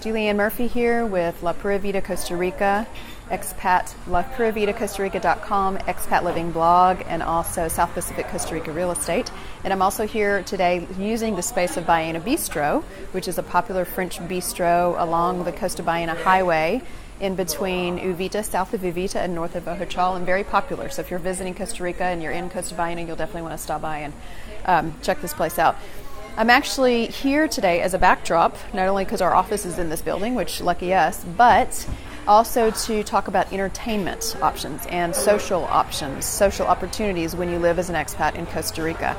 JuliAnne Murphy here with La Pura Vida Costa Rica, Expat, LaPuraVidaCostaRica.com, Expat Living blog, and also South Pacific Costa Rica Real Estate. And I'm also here today using the space of Baena Bistro, which is a popular French bistro along the Costa Baena Highway in between Uvita, south of Uvita, and north of Bohachal, and very popular. So if you're visiting Costa Rica and you're in Costa Baena, you'll definitely want to stop by and check this place out. I'm actually here today as a backdrop, not only because our office is in this building, which lucky us, but also to talk about entertainment options and social options, social opportunities when you live as an expat in Costa Rica.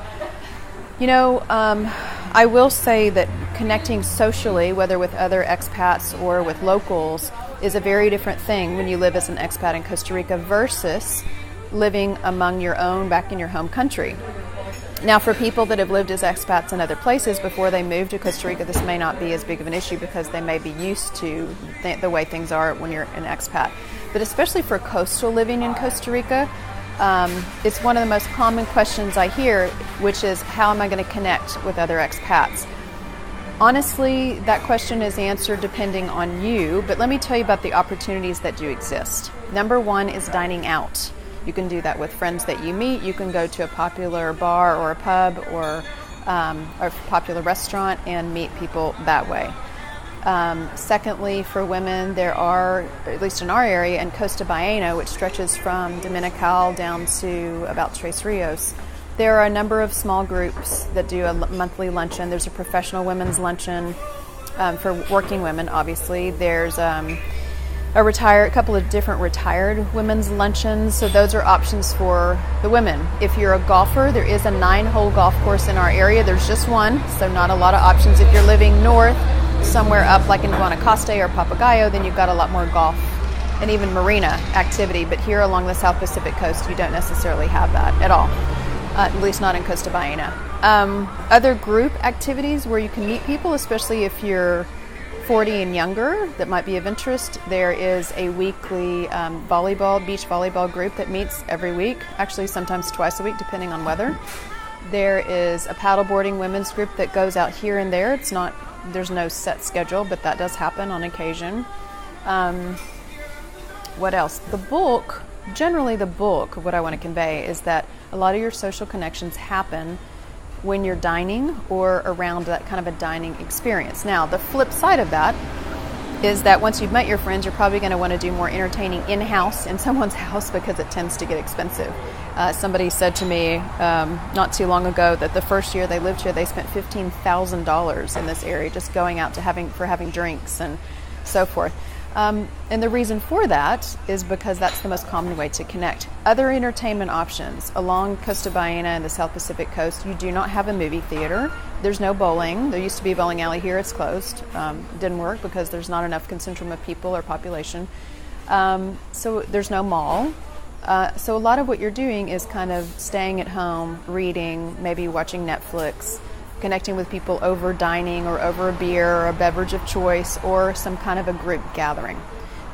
You know, I will say that connecting socially, whether with other expats or with locals, is a very different thing when you live as an expat in Costa Rica versus living among your own back in your home country. Now, for people that have lived as expats in other places before they move to Costa Rica, this may not be as big of an issue because they may be used to the way things are when you're an expat. But especially for coastal living in Costa Rica, it's one of the most common questions I hear, which is, how am I going to connect with other expats? Honestly, that question is answered depending on you, but let me tell you about the opportunities that do exist. Number one is dining out. You can do that with friends that you meet. You can go to a popular bar or a pub or a popular restaurant and meet people that way. Secondly, for women, there are, at least in our area, in Costa Baena, which stretches from Dominical down to about Tres Rios, there are a number of small groups that do a monthly luncheon. There's a professional women's luncheon for working women, obviously. There's a couple of different retired women's luncheons, so those are options for the women. If you're a golfer, there is a 9-hole golf course in our area. There's just one, so not a lot of options. If you're living north, somewhere up like in Guanacaste or Papagayo, then you've got a lot more golf and even marina activity. But here along the South Pacific coast, you don't necessarily have that at all, at least not in Costa Baena. Other group activities where you can meet people, especially if you're 40 and younger, that might be of interest. There is a weekly beach volleyball group that meets every week, actually sometimes twice a week depending on weather. There is a paddleboarding women's group that goes out here and there. There's no set schedule, but that does happen on occasion. What else? Generally the bulk of what I want to convey is that a lot of your social connections happen when you're dining or around that kind of a dining experience. Now, the flip side of that is that once you've met your friends, you're probably going to want to do more entertaining in-house in someone's house because it tends to get expensive. Somebody said to me not too long ago that the first year they lived here, they spent $15,000 in this area just going out to having drinks and so forth. And the reason for that is because that's the most common way to connect. Other entertainment options along Costa Baena and the South Pacific coast, you do not have a movie theater. There's no bowling. There used to be a bowling alley here. It's closed. It didn't work because there's not enough concentrum of people or population. So there's no mall. So a lot of what you're doing is kind of staying at home, reading, maybe watching Netflix, connecting with people over dining or over a beer or a beverage of choice or some kind of a group gathering.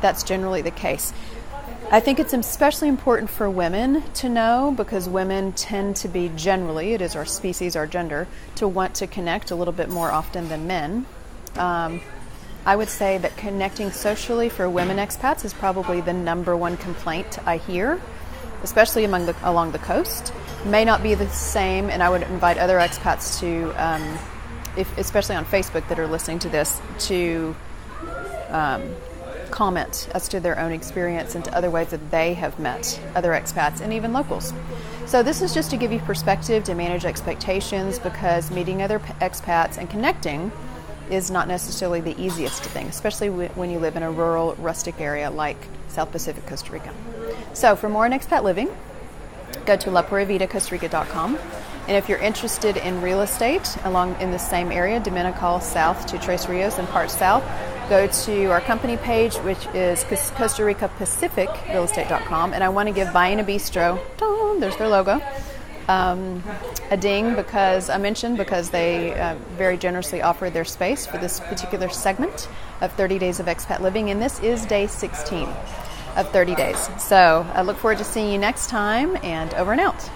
That's generally the case. I think it's especially important for women to know because women tend to be generally, it is our species, our gender, to want to connect a little bit more often than men. I would say that connecting socially for women expats is probably the number one complaint I hear, especially along the coast. May not be the same, and I would invite other expats to, especially on Facebook that are listening to this, to comment as to their own experience and to other ways that they have met other expats and even locals. So this is just to give you perspective, to manage expectations, because meeting other expats and connecting is not necessarily the easiest thing, especially when you live in a rural, rustic area like South Pacific Costa Rica. So for more on expat living, go to LaPuraVidaCostaRica.com. And if you're interested in real estate in the same area, Dominical south to Tres Rios and parts south, go to our company page, which is Costa Rica Pacific Realestate.com. And I want to give Baena Bistro, there's their logo, a ding because they very generously offered their space for this particular segment of 30 Days of Expat Living. And this is day 16 of 30 days. So I look forward to seeing you next time, and over and out.